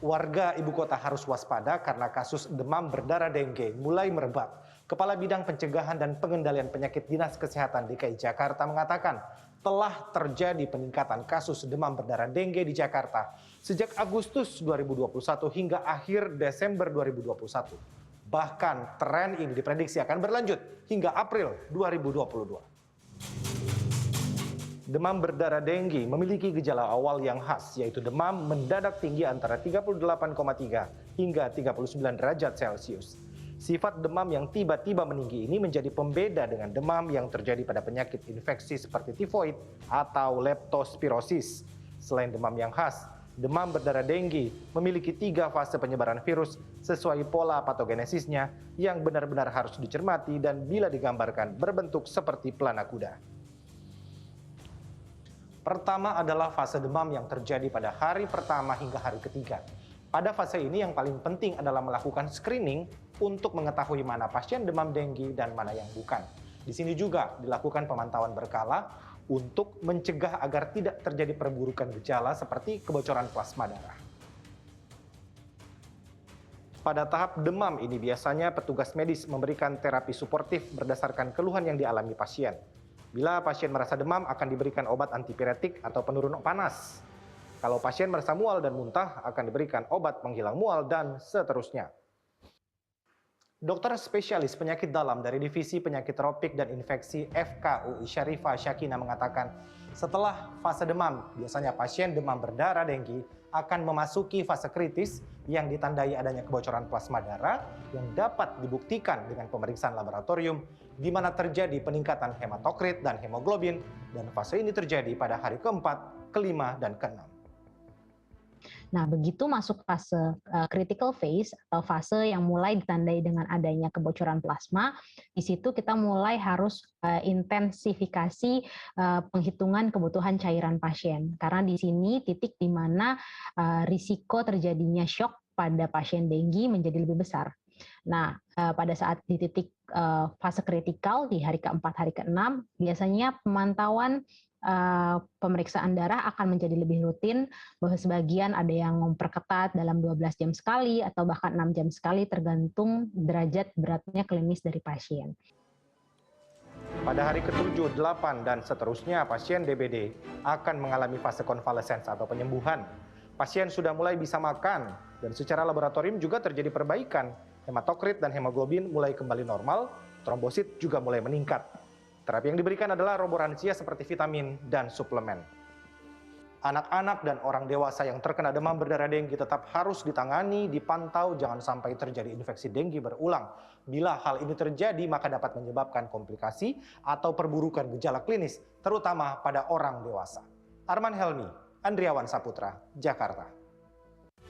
Warga ibu kota harus waspada karena kasus demam berdarah dengue mulai merebak. Kepala Bidang Pencegahan dan Pengendalian Penyakit Dinas Kesehatan DKI Jakarta mengatakan telah terjadi peningkatan kasus demam berdarah dengue di Jakarta sejak Agustus 2021 hingga akhir Desember 2021. Bahkan tren ini diprediksi akan berlanjut hingga April 2022. Demam berdarah dengue memiliki gejala awal yang khas, yaitu demam mendadak tinggi antara 38,3 hingga 39 derajat Celcius. Sifat demam yang tiba-tiba meninggi ini menjadi pembeda dengan demam yang terjadi pada penyakit infeksi seperti tifoid atau leptospirosis. Selain demam yang khas, demam berdarah dengue memiliki 3 fase penyebaran virus sesuai pola patogenesisnya yang benar-benar harus dicermati dan bila digambarkan berbentuk seperti pelana kuda. Pertama adalah fase demam yang terjadi pada hari pertama hingga hari ketiga. Pada fase ini yang paling penting adalah melakukan screening untuk mengetahui mana pasien demam dengue dan mana yang bukan. Di sini juga dilakukan pemantauan berkala untuk mencegah agar tidak terjadi perburukan gejala seperti kebocoran plasma darah. Pada tahap demam ini biasanya petugas medis memberikan terapi suportif berdasarkan keluhan yang dialami pasien. Bila pasien merasa demam, akan diberikan obat antipiretik atau penurun panas. Kalau pasien merasa mual dan muntah, akan diberikan obat penghilang mual dan seterusnya. Dokter spesialis penyakit dalam dari Divisi Penyakit Tropik dan Infeksi FKUI Syarifah Syakina mengatakan, setelah fase demam, biasanya pasien demam berdarah dengue akan memasuki fase kritis yang ditandai adanya kebocoran plasma darah yang dapat dibuktikan dengan pemeriksaan laboratorium di mana terjadi peningkatan hematokrit dan hemoglobin, dan fase ini terjadi pada hari keempat, kelima, dan keenam. Nah, begitu masuk fase critical phase atau fase yang mulai ditandai dengan adanya kebocoran plasma, di situ kita mulai harus intensifikasi penghitungan kebutuhan cairan pasien. Karena di sini titik di mana risiko terjadinya shock pada pasien dengue menjadi lebih besar. Nah, pada saat di titik fase kritikal di hari keempat, hari keenam, biasanya pemantauan pemeriksaan darah akan menjadi lebih rutin, bahwa sebagian ada yang memperketat dalam 12 jam sekali atau bahkan 6 jam sekali tergantung derajat beratnya klinis dari pasien. Pada hari ke-7, 8, dan seterusnya pasien DBD akan mengalami fase konvalesens atau penyembuhan. Pasien sudah mulai bisa makan dan secara laboratorium juga terjadi perbaikan. Hematokrit dan hemoglobin mulai kembali normal, trombosit juga mulai meningkat. Terapi yang diberikan adalah roboransia seperti vitamin dan suplemen. Anak-anak dan orang dewasa yang terkena demam berdarah dengue tetap harus ditangani, dipantau, jangan sampai terjadi infeksi dengue berulang. Bila hal ini terjadi, maka dapat menyebabkan komplikasi atau perburukan gejala klinis, terutama pada orang dewasa. Arman Helmi, Andriawan Saputra, Jakarta.